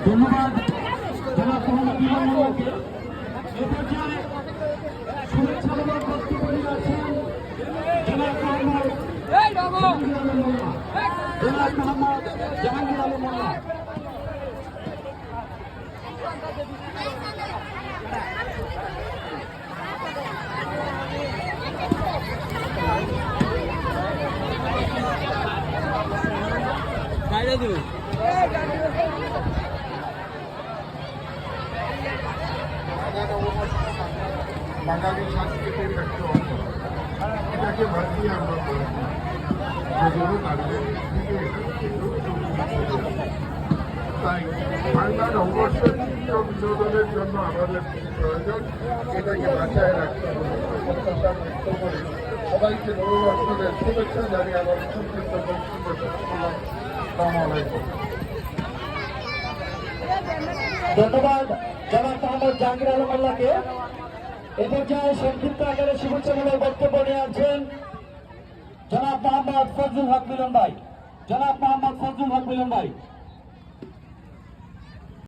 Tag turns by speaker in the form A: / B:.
A: ধন্যবাদ জনাব মোহাম্মদ ইমাম মোল্লাকে। এ পর্যায়ে শুভেচ্ছামূলক বক্তব্য নিয়ে আছেন জনাব মোহাম্মদ জাহাঙ্গীর আলম মোল্লা।
B: বাঙালি সংস্কৃতির একটা অংশ, এটাকে বাঁচিয়ে আমরা করেছি। যেগুলো নারীদের দিকে তাই বাংলার অবশ্যই চিত্র বিনোদনের জন্য আমাদের প্রয়োজন, এটাকে বাঁচায় রাখতে হবে। সবাইকে নববর্ষের শুভেচ্ছা জানিয়ে আমার সংক্ষিপ্ত বক্তব্য শেষ করলাম। আসসালামু আলাইকুম।
A: ধন্যবাদ জনাব মোহাম্মদ জাহাঙ্গীর আলম মোল্লাকে। এ পর্যায়ে সংক্ষিপ্ত আকারে শুভেচ্ছামূলক বক্তব্য নিয়ে আছেন জনাব মোহাম্মদ ফজলুল হক মিলন ভাই। জনাব মোহাম্মদ ফজলুল হক মিলন ভাই।